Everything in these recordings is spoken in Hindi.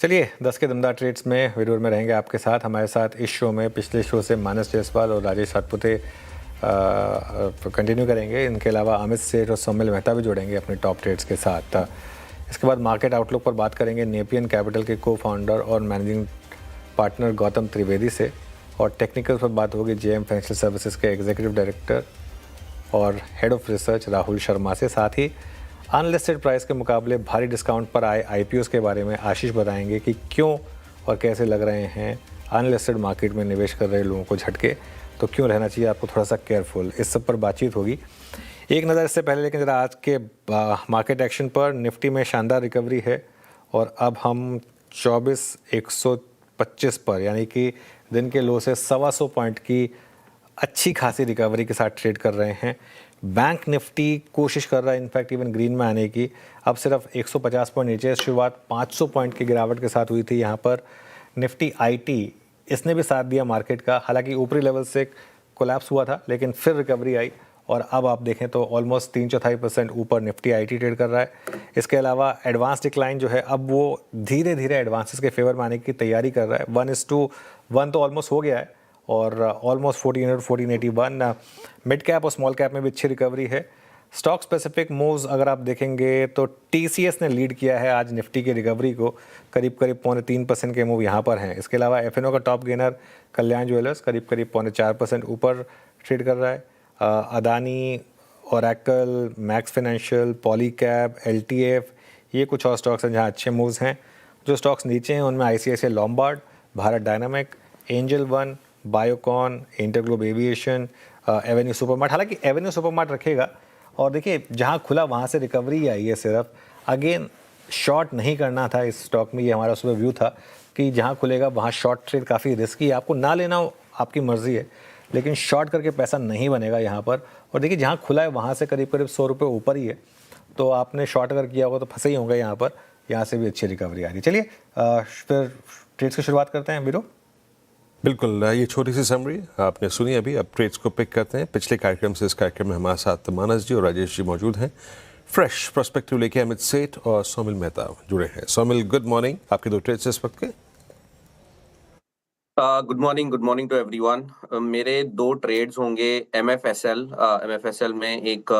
चलिए 10 के दमदार ट्रेड्स में वीडियो में रहेंगे आपके साथ। हमारे साथ इस शो में पिछले शो से मानस जायसवाल और राजेश सातपुते कंटिन्यू करेंगे। इनके अलावा अमित सेठ और सोमिल मेहता भी जुड़ेंगे अपने टॉप ट्रेड्स के साथ। इसके बाद मार्केट आउटलुक पर बात करेंगे नेपियन कैपिटल के को फाउंडर और मैनेजिंग पार्टनर गौतम त्रिवेदी से, और टेक्निकल पर बात होगी जेएम फाइनेंशियल सर्विसेज के एग्जीक्यूटिव डायरेक्टर और head of research Rahul Sharma से। साथ ही अनलिस्टेड प्राइस के मुकाबले भारी डिस्काउंट पर आए आईपीओस के बारे में आशीष बताएंगे कि क्यों और कैसे लग रहे हैं अनलिस्टेड मार्केट में निवेश कर रहे लोगों को झटके, तो क्यों रहना चाहिए आपको थोड़ा सा केयरफुल। इस सब पर बातचीत होगी। एक नज़र इससे पहले लेकिन ज़रा आज के मार्केट एक्शन पर। निफ्टी में शानदार रिकवरी है और अब हम 24,125 पर, यानी कि दिन के लो से 125 पॉइंट की अच्छी खासी रिकवरी के साथ ट्रेड कर रहे हैं। बैंक निफ्टी कोशिश कर रहा है इनफैक्ट इवन ग्रीन में आने की। अब सिर्फ 150 पॉइंट नीचे, शुरुआत 500 पॉइंट की गिरावट के साथ हुई थी यहाँ पर। निफ्टी आईटी इसने भी साथ दिया मार्केट का, हालांकि ऊपरी लेवल से कोलैप्स हुआ था लेकिन फिर रिकवरी आई और अब आप देखें तो ऑलमोस्ट 3/4% ऊपर निफ्टी आईटी ट्रेड कर रहा है। इसके अलावा एडवांस डिक्लाइन जो है अब वो धीरे धीरे एडवांसेस के फेवर में आने की तैयारी कर रहा है। 1:1 तो ऑलमोस्ट हो गया है और ऑलमोस्ट 1400 1481। मिड कैप और स्मॉल कैप में भी अच्छी रिकवरी है। स्टॉक स्पेसिफिक मूव्स अगर आप देखेंगे तो टीसीएस ने लीड किया है आज निफ्टी की रिकवरी को, करीब 3.25% के मूव यहाँ पर हैं। इसके अलावा एफएनओ का टॉप गेनर कल्याण ज्वेलर्स करीब 4.5% ऊपर ट्रेड कर रहा है। Adani, Oracle, Max Financial, Polycab, LTF, ये कुछ और स्टॉक्स हैं जहाँ अच्छे मूव्स हैं। जो स्टॉक्स नीचे हैं उनमें ICICI Lombard, Bharat dynamic, angel one, Biocon, InterGlobe aviation, Avenue supermart. हालांकि एवेन्यू सुपरमार्ट रखेगा। और देखिए जहां खुला वहां से रिकवरी आई है। सिर्फ अगेन शॉर्ट नहीं करना था इस स्टॉक में, ये हमारा सुबह व्यू था कि जहां खुलेगा वहां शॉर्ट ट्रेड काफ़ी रिस्की है। आपको ना लेना हो आपकी मर्जी है, लेकिन शॉर्ट करके पैसा नहीं बनेगा यहाँ पर। और देखिए जहाँ खुला है वहाँ से करीब 100 रुपये ऊपर ही है, तो आपने शॉर्ट अगर किया होगा तो फंसे ही होंगे यहाँ पर। यहाँ से भी अच्छी रिकवरी आ रही है। चलिए फिर ट्रेड्स की शुरुआत करते हैं वीरो। बिल्कुल, ये छोटी सी समरी आपने सुनी अभी। अब ट्रेड्स को पिक करते हैं। पिछले कार्यक्रम से इस कार्यक्रम में हमारे साथ मानस जी और राजेश जी मौजूद हैं। फ्रेश पर्सपेक्टिव लेके अमित सेठ और सोमिल मेहता जुड़े हैं। Somil, good morning. आपके दो ट्रेड्स इस वक्त के। Good morning to everyone. मेरे दो ट्रेड्स होंगे एमएफएसएल में एक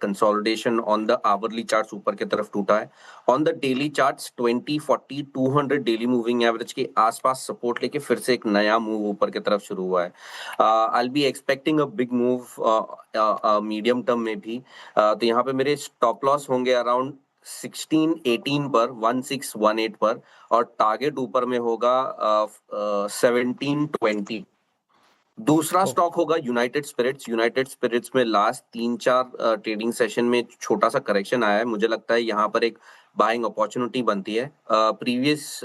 consolidation on the hourly charts ऊपर की तरफ टूटा है। On the daily charts 20, 40, 200 daily moving average के आसपास सपोर्ट लेके फिर से एक नया मूव ऊपर की तरफ शुरू हुआ है। I will be expecting a big move medium term में भी। तो यहाँ पे मेरे स्टॉप लॉस होंगे अराउंड 1618 पर, 1618 पर, और टारगेट ऊपर में होगा 1720। दूसरा स्टॉक होगा यूनाइटेड स्पिरिट्स में लास्ट 3-4 ट्रेडिंग सेशन में छोटा सा करेक्शन आया है। मुझे लगता है यहाँ पर एक बाइंग अपॉर्चुनिटी बनती है। प्रीवियस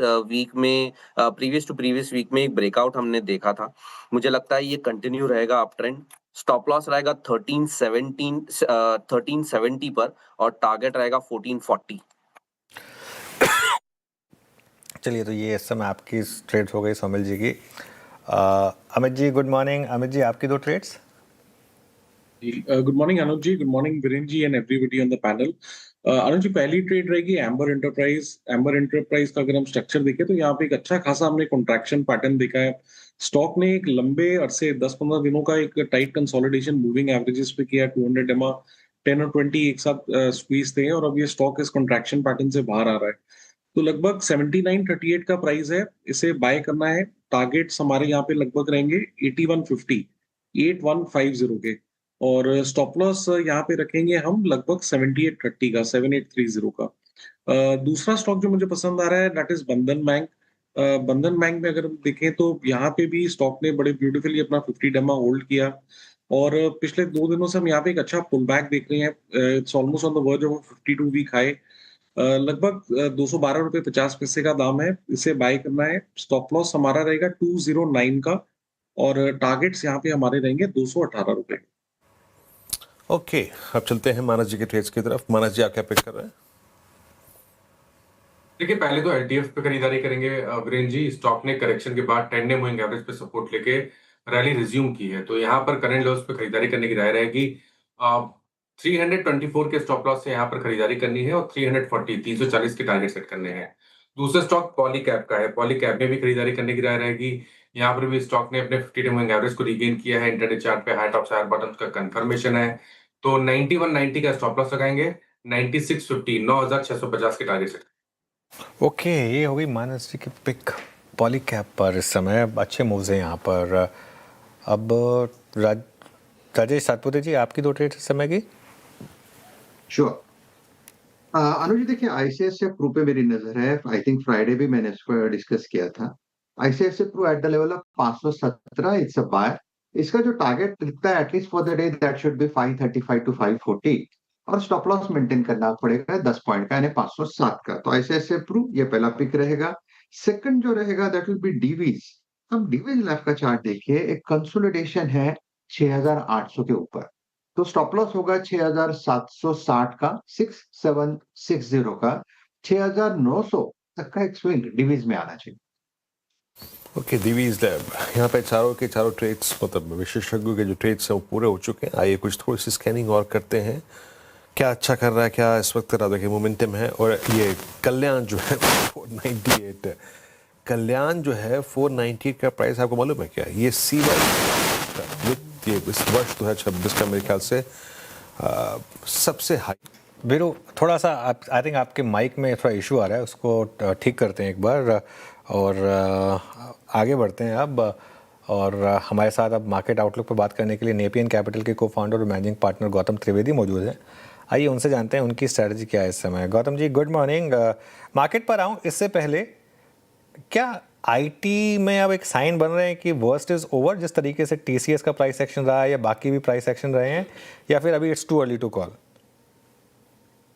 टू प्रीवियस वीक में एक ब्रेकआउट हमने देखा था। मुझे लगता है ये कंटिन्यू रहेगा अप ट्रेंड। स्टॉप लॉस रहेगा 1370 पर और टारगेट रहेगा 1440। चलिए, तो ये इस समय आपकी ट्रेड्स हो गई सोमिल जी की। Amit ji good morning. अमित जी आपकी दो trades. Good morning Anuj ji, good morning Virendra ji and everybody on the panel. Anuj ji, पहली ट्रेड रहेगी एम्बर एंटरप्राइज का अगर हम स्ट्रक्चर देखें तो यहाँ पे एक अच्छा खासा हमने कॉन्ट्रैक्शन पैटर्न देखा है। स्टॉक ने एक लंबे अरसे 10-15 दिनों का एक टाइट कंसोलिडेशन मूविंग एवरेजेस पे किया। 200 एमआ 10 और 20 एक साथ स्क्वीज थे और अब ये स्टॉक इस कॉन्ट्रैक्शन पैटर्न से बाहर आ रहा है। तो लगभग 7938 का प्राइस है, इसे बाय करना है। टारगेट्स हमारे यहाँ पे लगभग रहेंगे 8150 8150 के, और स्टॉप लॉस यहाँ पे रखेंगे हम लगभग 7830 का 7830 का। दूसरा स्टॉक जो मुझे पसंद आ रहा है दैट इज बंधन बैंक। बंधन बैंक में अगर हम देखें तो यहाँ पे भी स्टॉक ने बड़े ब्यूटीफुली अपना 50 डेमा होल्ड किया और पिछले 2 दिनों से हम यहाँ पे एक अच्छा पुल बैक देख रहे हैं। It's almost on the verge of 52 week high. लगभग 212.50 रुपए का दाम है, इसे बाय करना है। स्टॉप लॉस हमारा रहेगा 209 का और टारगेट्स यहाँ पे हमारे रहेंगे 218 रुपए। ओके, अब चलते हैं मानस जी के ट्रेड्स की तरफ। मानस जी, आप क्या पिक कर रहे हैं? देखिए, पहले तो एलटीएफ पे खरीदारी करेंगे वीरेंद्र जी। स्टॉक ने करेक्शन के बाद 10 डे मूविंग एवरेज पे सपोर्ट लेके रैली रिज्यूम की है, तो यहाँ पर करंट लेवल्स पे खरीदारी करने की राय रहेगी। 324 के स्टॉप लॉस से यहाँ पर खरीदारी करनी है और 340 340 के टारगेट सेट करने हैं। दूसरा स्टॉक पॉलीकैब का है। पॉलीकैब में भी खरीदारी करने की राय रहेगी। यहाँ पर भी स्टॉक ने अपने 50 डे मूविंग एवरेज को रीगेन किया है। इंट्राडे चार्ट पे हाई टॉप्स हायर बॉटम्स का कंफर्मेशन है। तो 9190 का स्टॉप लॉस लगाएंगे। 9650 9650 के टारगेट से। ओके, ये हो गई मानस जी की पिक पॉलीकैब पर। इस समय अच्छे मूव्स हैं यहाँ पर। अब राजेश सातपुते जी, आपकी 2 ट्रेड इस समय की। श्योर। अनुज जी, देखिए आईसीआईसीआई प्रू पे मेरी नजर है। आई थिंक फ्राइडे भी मैंने इसको डिस्कस किया था। ICICI Pru at the level of 517, it's a buy. इसका जो टारगेट दिखता है at least for the day, that should be 535 to 540, और स्टॉप लॉस मेंटेन करना पड़ेगा 10 पॉइंट का, यानी 507 का। तो आईसीआईसीआई प्रू ये पहला पिक रहेगा। सेकंड जो रहेगा दैट विल बी डीवीज। हम डीवीज लाइफ का चार्ट देखिए, एक कंसोलिडेशन है 6800 के ऊपर। तो स्टॉप लॉस होगा 6760 का, 6760 का। 6900 तक का एक स्विंग डिवीज में आना चाहिए। ओके, दिवीज लैब यहाँ पे चारों के चारों ट्रेड्स, मतलब विशेषज्ञों के जो ट्रेड्स हैं वो पूरे हो चुके हैं। आइए कुछ थोड़ी सी स्कैनिंग और करते हैं, क्या अच्छा कर रहा है, क्या इस वक्त राधा के मोमेंटम है। और ये कल्याण जो है 498 है। कल्याण जो है 498 का प्राइस आपको मालूम है क्या? ये CY ये इस वर्ष 2026 का मेरे ख्याल से सबसे हाई। वीरू, थोड़ा सा आई थिंक आपके माइक में थोड़ा इशू आ रहा है, उसको ठीक करते हैं एक बार और आगे बढ़ते हैं अब। और हमारे साथ अब मार्केट आउटलुक पर बात करने के लिए नेपियन कैपिटल के को-फाउंडर और मैनेजिंग पार्टनर गौतम त्रिवेदी मौजूद हैं। आइए उनसे जानते हैं उनकी स्ट्रैटेजी क्या है इस समय। Gautam ji, good morning. Market पर आऊँ इससे पहले, क्या आईटी में अब एक साइन बन रहे हैं कि वर्स्ट इज ओवर, जिस तरीके से टीसीएस का प्राइस एक्शन रहा है या बाकी भी प्राइस एक्शन रहे हैं, या फिर अभी it's too early to call?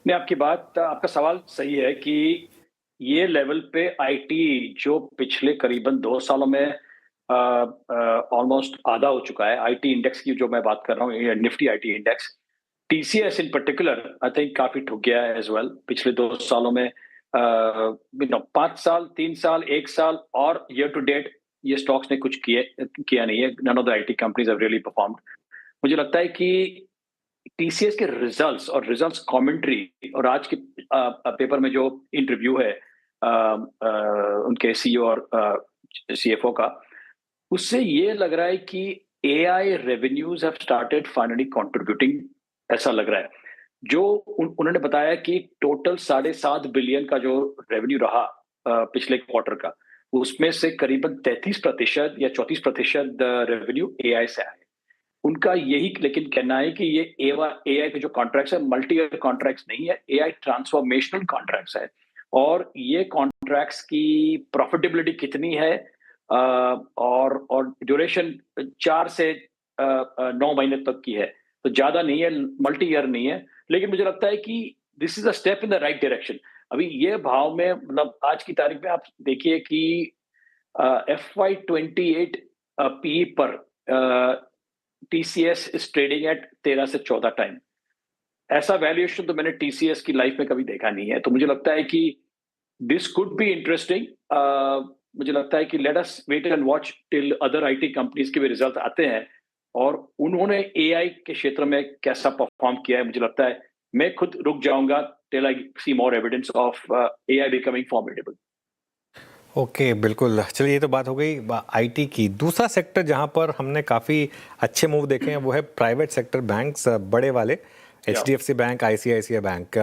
नहीं, आपका सवाल सही है कि ये लेवल पे आईटी जो पिछले करीबन 2 सालों में ऑलमोस्ट आधा हो चुका है। आईटी इंडेक्स की जो मैं बात कर रहा हूँ, Nifty IT index, TCS in particular I think काफी ठुक गया है एज वेल। पिछले 2 सालों में 5 साल, 3 साल, 1 साल और ईयर टू डेट ये स्टॉक्स ने कुछ किया नहीं है। None of the IT companies have really performed. मुझे लगता है कि टीसीएस के रिजल्ट्स और रिजल्ट्स कमेंट्री और आज के पेपर में जो इंटरव्यू है उनके सीईओ और सीएफओ का, उससे ये लग रहा है कि AI revenues have started finally contributing, ऐसा लग रहा है। जो उन्होंने बताया कि टोटल 7.5 बिलियन का जो रेवेन्यू रहा पिछले क्वार्टर का, उसमें से करीबन 33% या 34% रेवेन्यू एआई से आए। उनका यही लेकिन कहना है कि ये एआई के जो कॉन्ट्रैक्ट्स है मल्टी ईयर कॉन्ट्रैक्ट्स नहीं है, एआई ट्रांसफॉर्मेशनल कॉन्ट्रैक्ट्स है। और ये कॉन्ट्रैक्ट्स की प्रॉफिटेबिलिटी कितनी है और ड्यूरेशन 4 से 9 महीने तक की है, तो ज्यादा नहीं है, मल्टी ईयर नहीं है। लेकिन मुझे लगता है कि this is a step in the right direction. अभी ये भाव में, मतलब आज की तारीख में आप देखिए कि FY28 पी पर TCS इज ट्रेडिंग एट 13 से 14 टाइम। ऐसा वैल्यूएशन तो मैंने TCS की लाइफ में कभी देखा नहीं है। तो मुझे लगता है कि दिस कुड बी इंटरेस्टिंग। मुझे लगता है कि let us wait and watch till other IT companies के भी रिजल्ट आते हैं और उन्होंने एआई के क्षेत्र में कैसा परफॉर्म किया है। मुझे लगता है मैं खुद रुक जाऊंगा till I see more evidence of AI becoming formidable. Okay, बिल्कुल। चलिए, ये तो बात हो गई आईटी की। दूसरा सेक्टर जहां पर हमने काफ़ी अच्छे मूव देखे हैं वो है प्राइवेट सेक्टर बैंक्स, बड़े वाले HDFC बैंक, ICICI बैंक।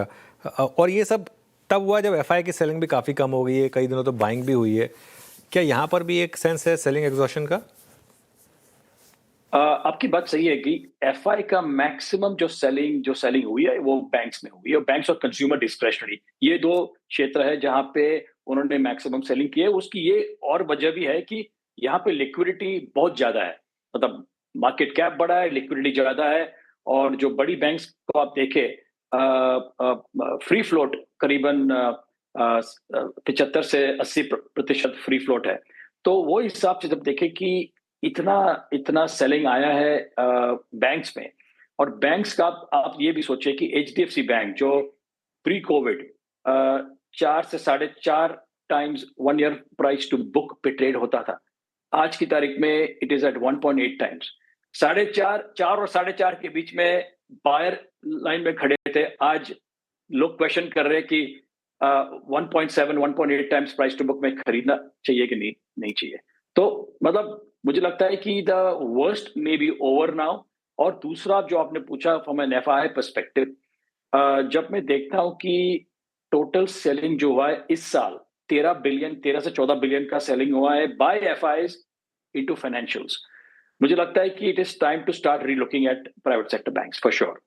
और ये सब तब हुआ जब एफआई की सेलिंग भी काफ़ी कम हो गई है, कई दिनों तो बाइंग भी हुई है। क्या यहाँ पर भी एक सेंस है सेलिंग एग्जॉशन का? आपकी बात सही है कि एफआई का मैक्सिमम जो सेलिंग हुई है वो बैंक्स में हुई है। बैंक्स और कंज्यूमर डिस्क्रेशनरी, ये 2 क्षेत्र है जहां पे उन्होंने मैक्सिमम सेलिंग की है। उसकी ये और वजह भी है कि यहाँ पे लिक्विडिटी बहुत ज्यादा है, मतलब मार्केट कैप बड़ा है, लिक्विडिटी ज्यादा है। और जो बड़ी बैंक्स को आप देखें, फ्री फ्लोट करीबन 75 से 80% फ्री फ्लोट है। तो वो हिसाब से जब देखें कि इतना सेलिंग आया है बैंक्स में, और बैंक्स का आप ये भी सोचिए कि HDFC बैंक जो प्री कोविड 4 से 4.5 times 1 year price to book पे ट्रेड होता था, आज की तारीख में इट इज एट 1.8 टाइम्स। 4.5 और 4.5 के बीच में बायर लाइन में खड़े थे, आज लोग क्वेश्चन कर रहे हैं कि 1.7 1.8 टाइम्स प्राइस टू बुक में खरीदना चाहिए कि नहीं चाहिए। तो मतलब मुझे लगता है कि the worst may be over now. और दूसरा जो आपने पूछा फ्रॉम एन एफआई पर्सपेक्टिव, जब मैं देखता हूं कि टोटल सेलिंग जो हुआ है इस साल 13 से 14 बिलियन का सेलिंग हुआ है बाय एफआईज इनटू फाइनेंशियल्स, मुझे लगता है कि it is time to start relooking at private sector banks for sure.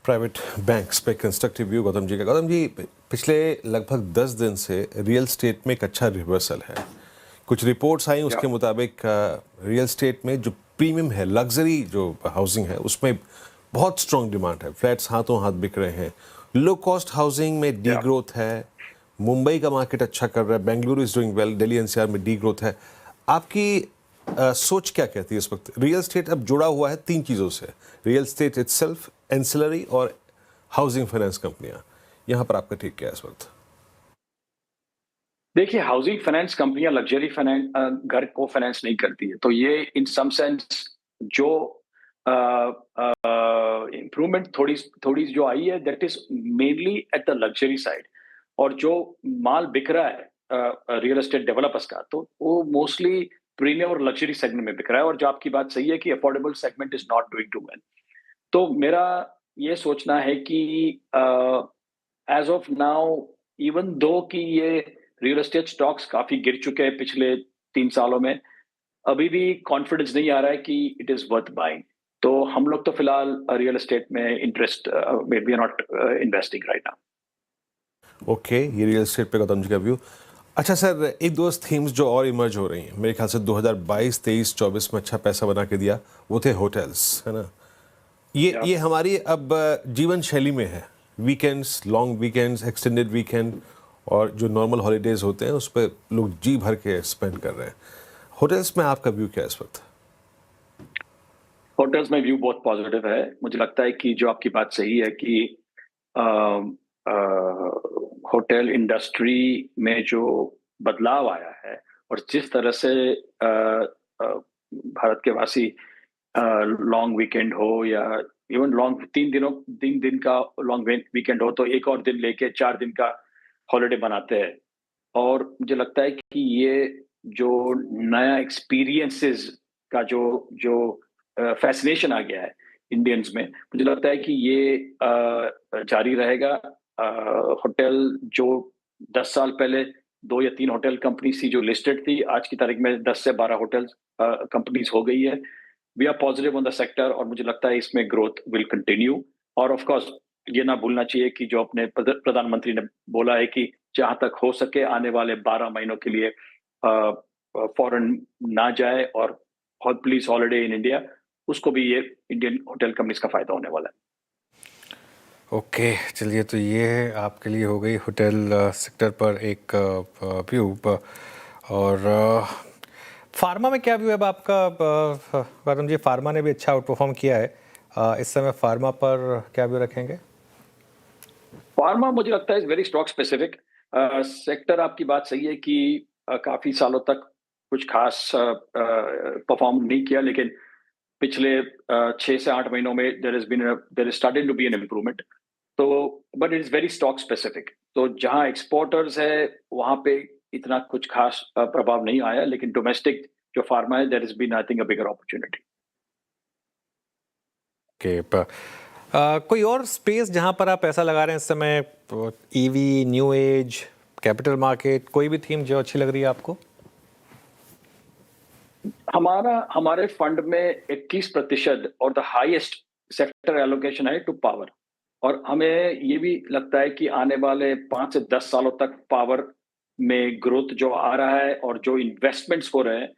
Private banks पे कंस्ट्रक्टिव व्यू गौतम जी का। गौतम जी, पिछले लगभग 10 दिन से रियल स्टेट में एक अच्छा रिवर्सल है। कुछ रिपोर्ट्स आई उसके मुताबिक रियल स्टेट में जो प्रीमियम है, लग्जरी जो हाउसिंग है, उसमें बहुत स्ट्रॉन्ग डिमांड है। फ्लैट्स हाथों हाथ बिक रहे हैं। लो कॉस्ट हाउसिंग में डी ग्रोथ है। मुंबई का मार्केट अच्छा कर रहा है। Bengaluru is doing well. Delhi NCR में डी ग्रोथ है। आपकी सोच क्या कहती है इस वक्त? रियल स्टेट अब जुड़ा हुआ है 3 चीज़ों से, रियल स्टेट इटसेल्फ, एंसिलरी और हाउसिंग फाइनेंस कंपनियां। यहाँ पर आपका ठीक क्या है इस वक्त? देखिए, हाउसिंग फाइनेंस कंपनियां लग्जरी फाइनेंस घर को फाइनेंस नहीं करती है, तो ये इन सम सेंस जो इम्प्रूवमेंट थोड़ी थोड़ी जो आई है that is mainly at the luxury side. और जो माल बिक रहा है रियल एस्टेट डेवलपर्स का, तो वो मोस्टली प्रीमियम और लग्जरी सेगमेंट में बिक रहा है। और जो आपकी बात सही है कि affordable segment is not doing too well. तो मेरा ये सोचना है कि as of now, even though कि ये रियल एस्टेट स्टॉक्स काफी गिर चुके हैं पिछले 3 सालों में, अभी भी कॉन्फिडेंस नहीं आ रहा है कि इट इज वर्थ बाइंग। तो हम लोग तो फिलहाल रियल एस्टेट में interest we are not investing right now. Okay, ये रियल एस्टेट पे गौतम जी का व्यू। अच्छा सर, एक दो थीम्स जो और इमर्ज हो रही हैं मेरे ख्याल से 2022, 23, 24 में अच्छा पैसा बना के दिया, वो थे होटल्स, है ना? ये हमारी अब जीवन शैली में है। Weekends, long weekends, extended weekend और जो नॉर्मल हॉलीडेज होते हैं उस पर लोग जी भर के स्पेंड कर रहे हैं। होटल्स में आपका व्यू क्या है इस वक्त? होटल्स में व्यू बहुत पॉजिटिव है। मुझे लगता है कि जो आपकी बात सही है कि होटल इंडस्ट्री में जो बदलाव आया है और जिस तरह से भारत के वासी लॉन्ग वीकेंड हो या इवन लॉन्ग 3 दिन का लॉन्ग वीकेंड हो, तो एक और दिन लेके 4 दिन का हॉलिडे बनाते हैं। और मुझे लगता है कि ये जो नया एक्सपीरियंसेस का जो जो फैसिनेशन आ गया है इंडियंस में, मुझे लगता है कि ये जारी रहेगा। होटल जो 10 साल पहले 2 या 3 होटल कंपनी थी जो लिस्टेड थी, आज की तारीख में 10 से 12 होटल कंपनीज हो गई है। We are positive on the sector और मुझे लगता है इसमें ग्रोथ विल कंटिन्यू। और ऑफ कोर्स ये ना भूलना चाहिए कि जो अपने प्रधानमंत्री ने बोला है कि जहां तक हो सके आने वाले 12 महीनों के लिए फॉरेन ना जाए और प्लीज हॉलिडे इन इंडिया, उसको भी ये इंडियन होटल कंपनीज का फायदा होने वाला है। ओके, चलिए, तो ये आपके लिए हो गई होटल सेक्टर पर एक व्यू। और फार्मा में क्या व्यू है अब आपका गौतम जी? फार्मा ने भी अच्छा आउट परफॉर्म किया है। इस समय फार्मा पर क्या व्यू रखेंगे? फार्मा मुझे लगता है is very stock specific sector. आपकी बात सही है कि काफी सालों तक कुछ खास परफॉर्म नहीं किया, लेकिन पिछले 6 से 8 महीनों में there is started to be an improvement. तो but it is very stock specific. तो जहां एक्सपोर्टर्स है वहां पे इतना कुछ खास प्रभाव नहीं आया, लेकिन डोमेस्टिक जो फार्मा है there is been I think a bigger opportunity. Okay, कोई और स्पेस जहां पर आप पैसा लगा रहे हैं इस समय? EV, new age, capital market, कोई भी थीम जो अच्छी लग रही है आपको? हमारे फंड में 21% और द हाईएस्ट सेक्टर एलोकेशन है टू पावर। और हमें ये भी लगता है कि आने वाले 5 से 10 सालों तक पावर में ग्रोथ जो आ रहा है और जो इन्वेस्टमेंट्स हो रहे हैं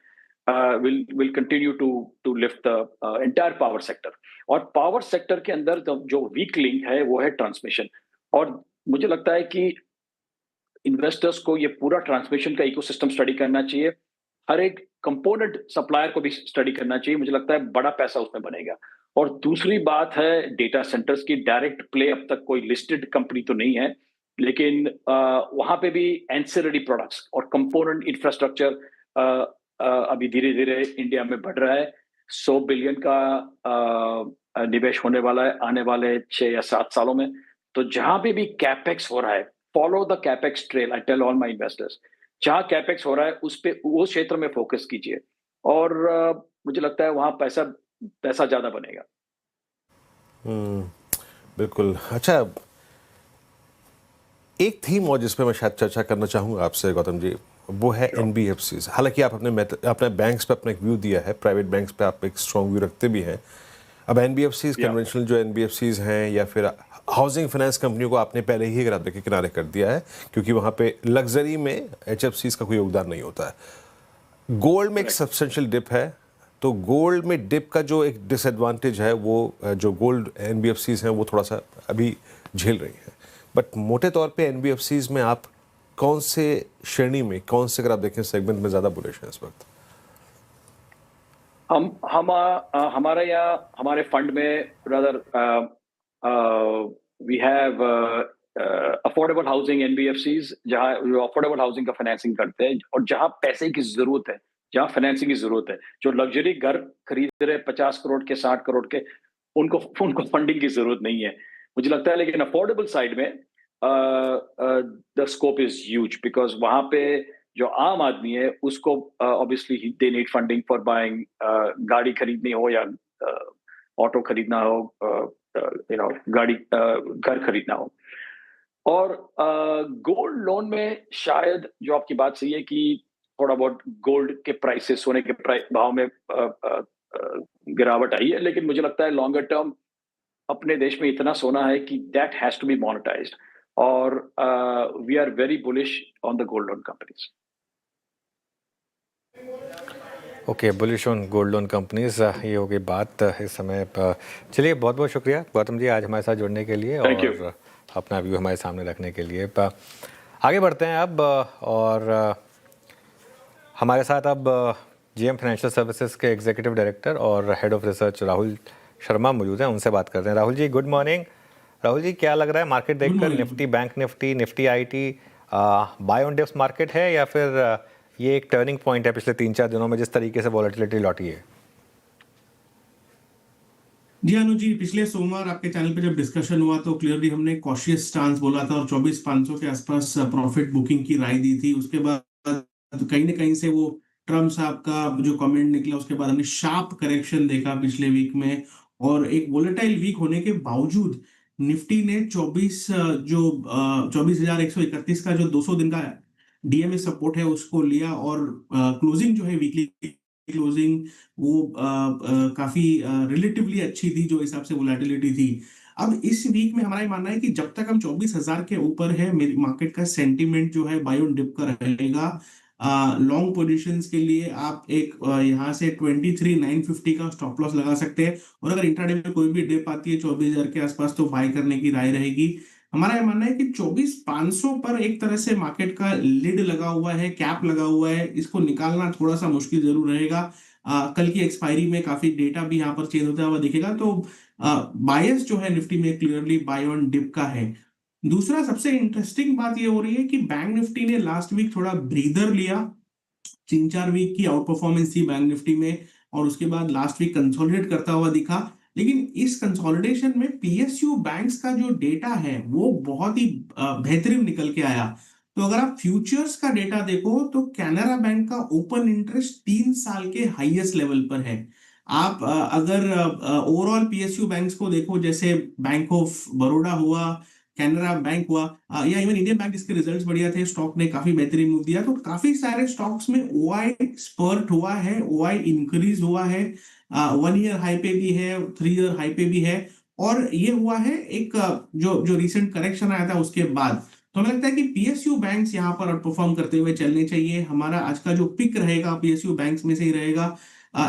will continue to lift the entire power sector. और पावर सेक्टर के अंदर जो वीक लिंक है वो है ट्रांसमिशन। और मुझे लगता है कि इन्वेस्टर्स को ये पूरा ट्रांसमिशन का इकोसिस्टम स्टडी करना चाहिए। हर एक कंपोनेंट सप्लायर को भी स्टडी करना चाहिए। मुझे लगता है बड़ा पैसा उसमें बनेगा। और दूसरी बात है डेटा सेंटर्स की। डायरेक्ट प्ले अब तक कोई लिस्टेड कंपनी तो नहीं है, लेकिन वहां पे भी एंसिलरी प्रोडक्ट्स और कंपोनेंट इंफ्रास्ट्रक्चर अभी धीरे धीरे इंडिया में बढ़ रहा है। 100 बिलियन का निवेश होने वाला है आने वाले 6 या 7 सालों में। तो जहां पे भी कैपेक्स हो रहा है follow the capex trail. I tell all my investors, जहां कैपेक्स हो रहा है उस पे, वो क्षेत्र में फोकस कीजिए, और मुझे लगता है वहां पैसा ज्यादा बनेगा। बिल्कुल। अच्छा, एक थीम और जिस पे मैं शायद चर्चा करना चाहूँगा आपसे गौतम जी, वो है NBFCs। हालांकि आप अपने बैंक्स पे अपना एक व्यू दिया है, प्राइवेट बैंक्स पे आप एक स्ट्रॉन्ग व्यू रखते भी हैं। अब NBFCs, कन्वेंशनल जो NBFCs हैं या फिर हाउसिंग फाइनेंस कंपनियों को आपने पहले ही रद्द के किनारे कर दिया है, क्योंकि वहाँ पे लग्जरी में HFCs का कोई योगदान नहीं होता है। गोल्ड में एक सब्सटेंशियल डिप है, तो गोल्ड में डिप का जो एक डिसएडवांटेज है, वो जो गोल्ड NBFCs हैं वो थोड़ा सा अभी झेल रही हैं। बट मोटे तौर पे NBFCs में आप कौन से श्रेणी में, कौन से, अगर आप देखें सेगमेंट में ज़्यादा बुलिश हैं इस वक्त? हमारे यहाँ, हमारे फंड में rather we have affordable housing NBFCs, जहाँ जो अफोर्डेबल हाउसिंग का फाइनेंसिंग करते हैं, और जहाँ पैसे की जरूरत है, जहाँ फाइनेंसिंग की जरूरत है, जो लग्जरी घर खरीद रहे 50 करोड़ के, 60 करोड़ के, उनको फंडिंग की जरूरत नहीं है, मुझे लगता है। लेकिन अफोर्डेबल साइड में the scope is huge, because वहां पे जो आम आदमी है उसको obviously they need funding for buying, गाड़ी खरीदनी हो या ऑटो खरीदना हो, घर खरीदना हो। और गोल्ड लोन में शायद जो आपकी बात सही है कि थोड़ा बहुत गोल्ड के प्राइसेस, सोने के भाव में गिरावट आई है, लेकिन मुझे लगता है लॉन्गर टर्म अपने देश में इतना सोना है कि that has to be monetized, और we are very bullish on the gold loan companies. Okay, bullish on gold loan companies, ये हो गई बात इस समय। चलिए, बहुत बहुत शुक्रिया गौतम जी आज हमारे साथ जुड़ने के लिए और अपना व्यू हमारे सामने रखने के लिए। आगे बढ़ते हैं अब, और हमारे साथ अब GM फाइनेंशियल सर्विसेज के एग्जीक्यूटिव डायरेक्टर और head of research Rahul Sharma मौजूद हैं, उनसे बात करते हैं। Rahul ji, good morning. राहुल जी, क्या लग रहा है मार्केट देखकर, Nifty, bank Nifty IT buy on dips market है, या फिर ये एक टर्निंग पॉइंट है पिछले 3-4 दिनों में जिस तरीके से वॉलेटिलिटी लौटी है? जी अनुज जी, पिछले सोमवार आपके चैनल पे जब डिस्कशन हुआ तो क्लियरली हमने कॉशियस स्टांस बोला था और 24,500 के आसपास प्रॉफिट बुकिंग की राय दी थी। उसके बाद कहीं ना कहीं से वो ट्रम्प साहब का जो कमेंट निकला, उसके बाद हमने शार्प करेक्शन देखा पिछले वीक में, और एक वोलेटाइल वीक होने के बावजूद निफ्टी ने 24,131 का जो 200 दिन का DMA सपोर्ट है उसको लिया, और क्लोजिंग जो है वीकली क्लोजिंग वो काफी रिलेटिवली अच्छी थी जो हिसाब से वोलेटिलिटी थी। अब इस वीक में हमारा ये मानना है कि जब तक हम 24,000 के ऊपर है, मेरी मार्केट का सेंटीमेंट जो है बाय ऑन डिप का रहेगा। लॉन्ग पोजीशंस के लिए आप एक यहाँ से 23,950 का स्टॉप लॉस लगा सकते हैं, और अगर इंट्राडे में कोई भी डिप आती है 24,000 के आसपास तो बाय करने की राय रहेगी। हमारा यह मानना है कि 24,500 पर एक तरह से मार्केट का लिड लगा हुआ है, कैप लगा हुआ है, इसको निकालना थोड़ा सा मुश्किल जरूर रहेगा। कल की एक्सपायरी में काफी डेटा भी यहाँ पर चेंज होता हुआ दिखेगा, तो बायस जो है निफ्टी में क्लियरली बाय ऑन डिप का है। दूसरा सबसे इंटरेस्टिंग बात ये हो रही है कि बैंक निफ्टी ने लास्ट वीक थोड़ा ब्रीदर लिया, 3-4 वीक की आउट परफॉर्मेंस थी बैंक निफ्टी में, और उसके बाद लास्ट वीक कंसोलिडेट करता हुआ दिखा। लेकिन इस कंसोलिडेशन में PSU बैंक्स का जो डेटा है वो बहुत ही बेहतरीन निकल के आया। तो अगर आप फ्यूचर्स का डेटा देखो तो कैनरा बैंक का ओपन इंटरेस्ट 3 साल के हाईएस्ट लेवल पर है। आप अगर ओवरऑल PSU बैंक्स को देखो, जैसे बैंक ऑफ बड़ौदा हुआ, कैनरा बैंक हुआ, या इवन इंडियन बैंक, इसके रिजल्ट्स बढ़िया थे, स्टॉक ने काफी बेहतरीन मूव दिया, तो काफी सारे स्टॉक्स में OI स्पर्ट हुआ है, OI इंक्रीज हुआ है, 1 ईयर हाई पे भी है, 3 ईयर हाई पे भी है, और ये हुआ है एक जो रिसेंट करेक्शन आया था उसके बाद। तो हमें लगता है कि PSU बैंक्स यहाँ पर आउटपरफॉर्म करते हुए चलने चाहिए। हमारा आज का जो पिक रहेगा PSU बैंक्स में से ही रहेगा।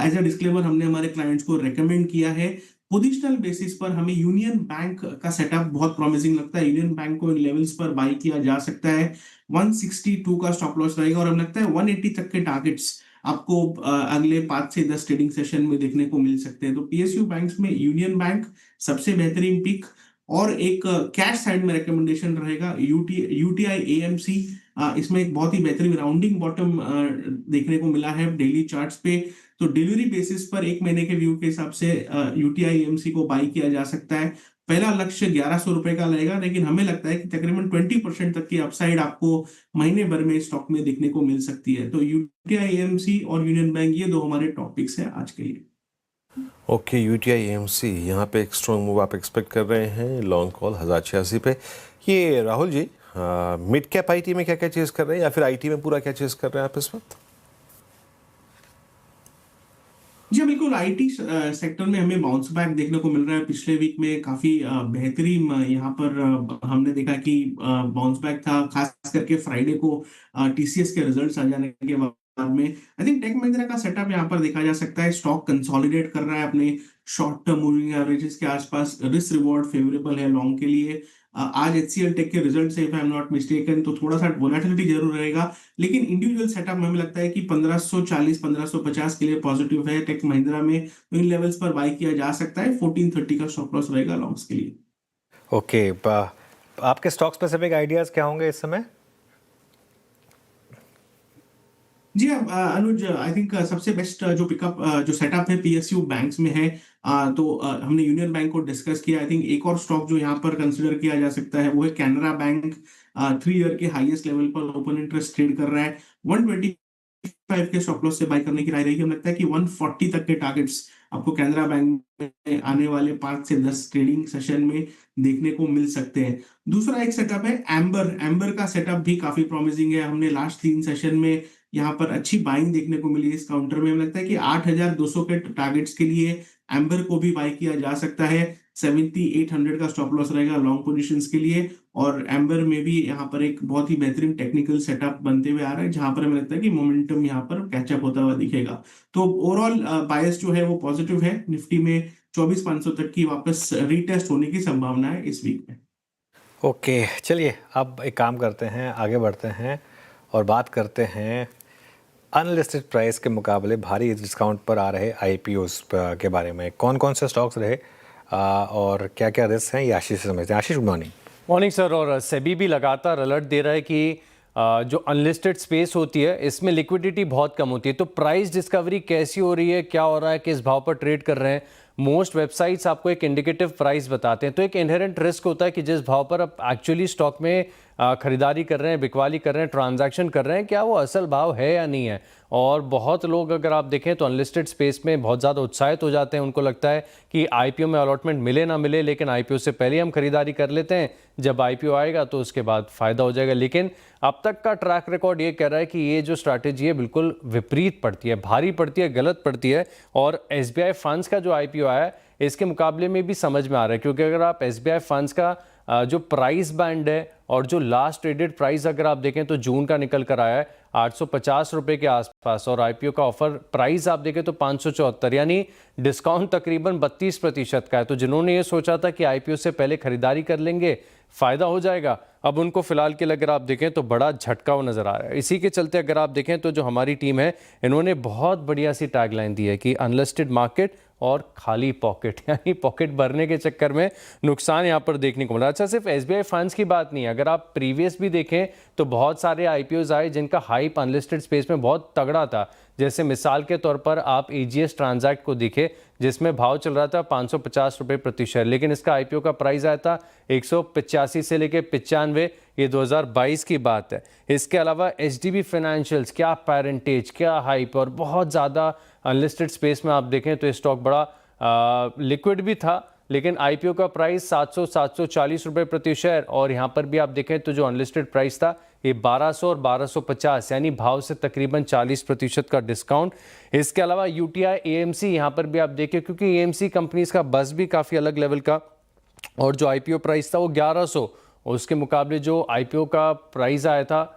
एज अ डिस्क्लेमर हमने हमारे क्लाइंट्स को रेकमेंड किया है, पोजिशनल बेसिस पर हमें यूनियन बैंक का सेटअप बहुत प्रॉमिसिंग लगता है। यूनियन बैंक को इन लेवल्स पर बाय किया जा सकता है, 162 का स्टॉप लॉस रहेगा, और हमें लगता है 180 तक के टारगेट्स आपको अगले 5 से 10 ट्रेडिंग सेशन में देखने को मिल सकते हैं। तो PSU बैंक्स में यूनियन बैंक सबसे बेहतरीन पिक, और एक कैश साइड में रिकमेंडेशन रहेगा UTI AMC। इसमें एक बहुत ही बेहतरीन राउंडिंग बॉटम देखने को मिला है डेली चार्ट्स पे, तो डिलीवरी बेसिस पर 1 महीने के व्यू के हिसाब से यूटीआई एएमसी को बाई किया जा सकता है। पहला लक्ष्य 1100 रुपए का रहेगा, लेकिन हमें लगता है कि तकरीबन 20% तक की अपसाइड आपको महीने भर में स्टॉक में देखने को मिल सकती है। तो यूटीआई एएमसी और यूनियन बैंक ये दो हमारे टॉपिक्स हैं आज के लिए। ओके, यूटीआई एएमसी यहाँ पे एक स्ट्रॉन्ग मूव आप एक्सपेक्ट कर रहे हैं, लॉन्ग कॉल 1086 पे। ये Rahul ji, mid cap IT में क्या क्या चीज कर रहे हैं, या फिर आईटी में पूरा क्या चीज कर रहे हैं आप इस वक्त? जी बिल्कुल, आईटी सेक्टर में हमें बाउंस बैक देखने को मिल रहा है। पिछले वीक में काफी बेहतरीन यहाँ पर हमने देखा कि बाउंस बैक था, खास करके फ्राइडे को टीसीएस के रिजल्ट्स आ जाने के बाद में। आई थिंक टेक महिंद्रा का सेटअप यहाँ पर देखा जा सकता है। स्टॉक कंसोलिडेट कर रहा है अपने शॉर्ट टर्म मूविंग एवरेजेस के आसपास। रिस्क रिवॉर्ड फेवरेबल है लॉन्ग के लिए। आज HCL टेक के रिजल्ट से, if I am not mistaken, तो थोड़ा सा वोलेटिलिटी जरूर रहेगा, लेकिन इंडिविजुअल सेटअप में हमें लगता है कि 1540 1550 के लिए पॉजिटिव है टेक महिंद्रा में। तो इन लेवल्स पर बाई किया जा सकता है। 1430 का स्टॉप लॉस रहेगा लॉन्ग्स के लिए। ओके, आपके स्टॉक स्पेसिफिक आइडियाज क्या होंगे इस समय? जी अनुज, आई थिंक सबसे बेस्ट जो पिकअप जो सेटअप है पीएसयू बैंक्स में है। तो हमने यूनियन बैंक को डिस्कस किया। आई थिंक एक और स्टॉक जो यहाँ पर कंसिडर किया जा सकता है वो है कैनरा बैंक। 3 ईयर के हाईएस्ट लेवल पर ओपन इंटरेस्ट ट्रेड कर रहा है। 125 के स्टॉप लॉस से बाय करने की राय रहेगी। हमें लगता है कि 140 तक के टारगेट्स आपको कैनरा बैंक में आने वाले 5 से 10 ट्रेडिंग सेशन में देखने को मिल सकते हैं। दूसरा एक सेटअप है एम्बर का सेटअप भी काफी प्रॉमिसिंग है। हमने लास्ट 3 सेशन में यहाँ पर अच्छी बाइंग देखने को मिली इस काउंटर में। हमें लगता है कि 8200 के टारगेट्स के लिए एम्बर को भी बाय किया जा सकता है। 7800 का स्टॉप लॉस रहेगा लॉन्ग पोजीशंस के लिए। और एम्बर में भी यहाँ पर एक बहुत ही बेहतरीन टेक्निकल सेटअप बनते हुए आ रहा है, जहां पर हमें लगता है कि मोमेंटम यहाँ पर कैचअप होता हुआ दिखेगा। तो ओवरऑल बायस जो है वो पॉजिटिव है। निफ्टी में 24500 तक की वापस रीटेस्ट होने की संभावना है इस वीक में। ओके, चलिए अब एक काम करते हैं, आगे बढ़ते हैं और बात करते हैं अनलिस्टेड प्राइस के मुकाबले भारी डिस्काउंट पर आ रहे आईपीओस के बारे में। कौन कौन से स्टॉक्स रहे और क्या क्या रिस्क हैं, ये आशीष से समझते हैं। आशीष, गुड मॉर्निंग। Morning sir. और सेबी भी लगातार अलर्ट दे रहा है कि जो अनलिस्टेड स्पेस होती है इसमें लिक्विडिटी बहुत कम होती है। तो प्राइस डिस्कवरी कैसी हो रही है, क्या हो रहा है, किस भाव पर ट्रेड कर रहे हैं। मोस्ट वेबसाइट्स आपको एक इंडिकेटिव प्राइस बताते हैं। तो एक इनहेरेंट रिस्क होता है कि जिस भाव पर आप एक्चुअली स्टॉक में खरीदारी कर रहे हैं, बिकवाली कर रहे हैं, ट्रांजैक्शन कर रहे हैं, क्या वो असल भाव है या नहीं है। और बहुत लोग अगर आप देखें तो अनलिस्टेड स्पेस में बहुत ज़्यादा उत्साहित हो जाते हैं। उनको लगता है कि आईपीओ में अलॉटमेंट मिले ना मिले, लेकिन आईपीओ से पहले हम खरीदारी कर लेते हैं। जब आईपीओ आएगा तो उसके बाद फ़ायदा हो जाएगा। लेकिन अब तक का ट्रैक रिकॉर्ड ये कह रहा है कि ये जो स्ट्रैटेजी है बिल्कुल विपरीत पड़ती है, भारी पड़ती है, गलत पड़ती है। और एसबीआई फंड्स का जो आईपीओ आया है इसके मुकाबले में भी समझ में आ रहा है, क्योंकि अगर आप एसबीआई फंड्स का जो प्राइस बैंड है और जो लास्ट ट्रेडेड प्राइस अगर आप देखें तो जून का निकल कर आया है 850 रुपये के आसपास, और आईपीओ का ऑफर प्राइस आप देखें तो 574, यानी डिस्काउंट तकरीबन 32% का है। तो जिन्होंने ये सोचा था कि आईपीओ से पहले खरीदारी कर लेंगे, फ़ायदा हो जाएगा, अब उनको फिलहाल के लिए अगर आप देखें तो बड़ा झटका वो नज़र आ रहा है। इसी के चलते अगर आप देखें तो जो हमारी टीम है इन्होंने बहुत बढ़िया सी टैगलाइन दी है कि अनलिस्टेड मार्केट और खाली पॉकेट, यानी पॉकेट भरने के चक्कर में नुकसान यहाँ पर देखने को मिला। अच्छा, सिर्फ एसबीआई फंड्स की बात नहीं है, अगर आप प्रीवियस भी देखें तो बहुत सारे आईपीओज आए जिनका हाइप अनलिस्टेड स्पेस में बहुत तगड़ा था। जैसे मिसाल के तौर पर आप एजीएस ट्रांजैक्ट को दिखे, जिसमें भाव चल रहा था 550 रुपये प्रति शेयर, लेकिन इसका आईपीओ का प्राइस आया था 185 से लेके 95। ये 2022 की बात है। इसके अलावा एचडीबी फाइनेंशियल्स, क्या पैरेंटेज, क्या हाइप, और बहुत ज़्यादा अनलिस्टेड स्पेस में आप देखें तो ये स्टॉक बड़ा लिक्विड भी था, लेकिन आईपीओ का प्राइस 740 रुपये प्रति शेयर। और यहाँ पर भी आप देखें तो जो अनलिस्टेड प्राइस था ये 1200 और 1250, यानी भाव से तकरीबन 40% का डिस्काउंट। इसके अलावा यूटीआई एएमसी यहाँ पर भी आप देखें, क्योंकि एएमसी कंपनीज का बस भी काफ़ी अलग लेवल का, और जो आईपीओ प्राइस था वो 1100, और उसके मुकाबले जो आईपीओ का प्राइस आया था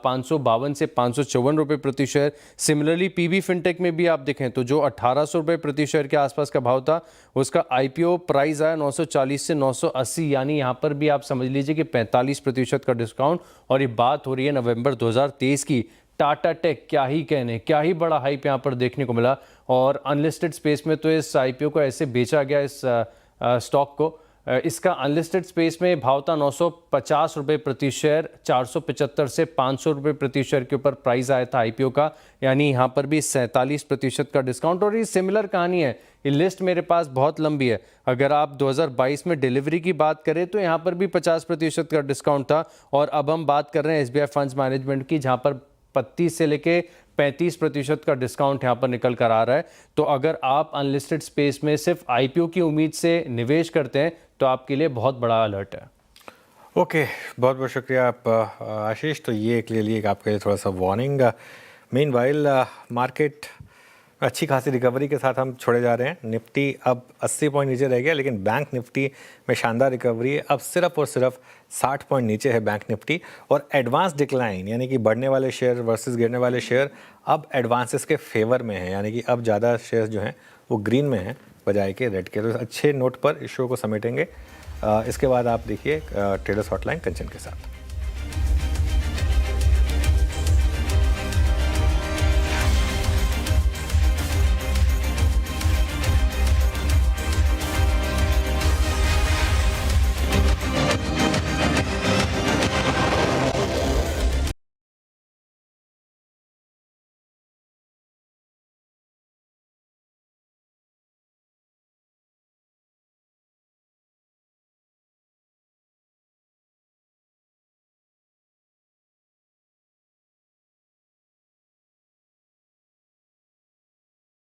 552 से 554 रुपये प्रति शेयर। सिमिलरली पीबी फिनटेक में भी आप देखें तो जो 1800 रुपये प्रति शेयर के आसपास का भाव था, उसका आईपीओ प्राइस आया 940 से 980, यानी यहाँ पर भी आप समझ लीजिए कि 45% का डिस्काउंट। और ये बात हो रही है नवंबर 2023 की। टाटा टेक, क्या ही कहने, क्या ही बड़ा हाइप यहाँ पर देखने को मिला। और अनलिस्टेड स्पेस में तो इस आईपीओ को ऐसे बेचा गया, इस स्टॉक को, इसका अनलिस्टेड स्पेस में भाव था 950 रुपये प्रति शेयर, 475 से 500 रुपये प्रति शेयर के ऊपर प्राइस आया था आईपीओ का, यानी यहाँ पर भी 47% का डिस्काउंट। और ये सिमिलर कहानी है, ये लिस्ट मेरे पास बहुत लंबी है। अगर आप 2022 में डिलीवरी की बात करें तो यहाँ पर भी 50% का डिस्काउंट था, और अब हम बात कर रहे हैं एसबीआई फंड्स मैनेजमेंट की, जहाँ पर 32 से लेके 35% का डिस्काउंट यहाँ पर निकल कर आ रहा है। तो अगर आप अनलिस्टेड स्पेस में सिर्फ आईपीओ की उम्मीद से निवेश करते हैं तो आपके लिए बहुत बड़ा अलर्ट है। ओके, बहुत बहुत शुक्रिया आप आशीष। तो ये एक ले लिए आपके लिए थोड़ा सा वार्निंग। मीनवाइल मार्केट अच्छी खासी रिकवरी के साथ हम छोड़े जा रहे हैं। निफ्टी अब 80 पॉइंट नीचे रह गया, लेकिन बैंक निफ्टी में शानदार रिकवरी है। अब सिर्फ और सिर्फ 60 पॉइंट नीचे है बैंक निफ्टी। और एडवांस डिक्लाइन यानी कि बढ़ने वाले शेयर वर्सेस गिरने वाले शेयर अब एडवांसेस के फेवर में है, यानी कि अब ज़्यादा शेयर जो हैं वो ग्रीन में हैं बजाय के रेड के। तो अच्छे नोट पर इस शो को समेटेंगे। इसके बाद आप देखिए ट्रेडर्स हॉटलाइन कंचन के साथ।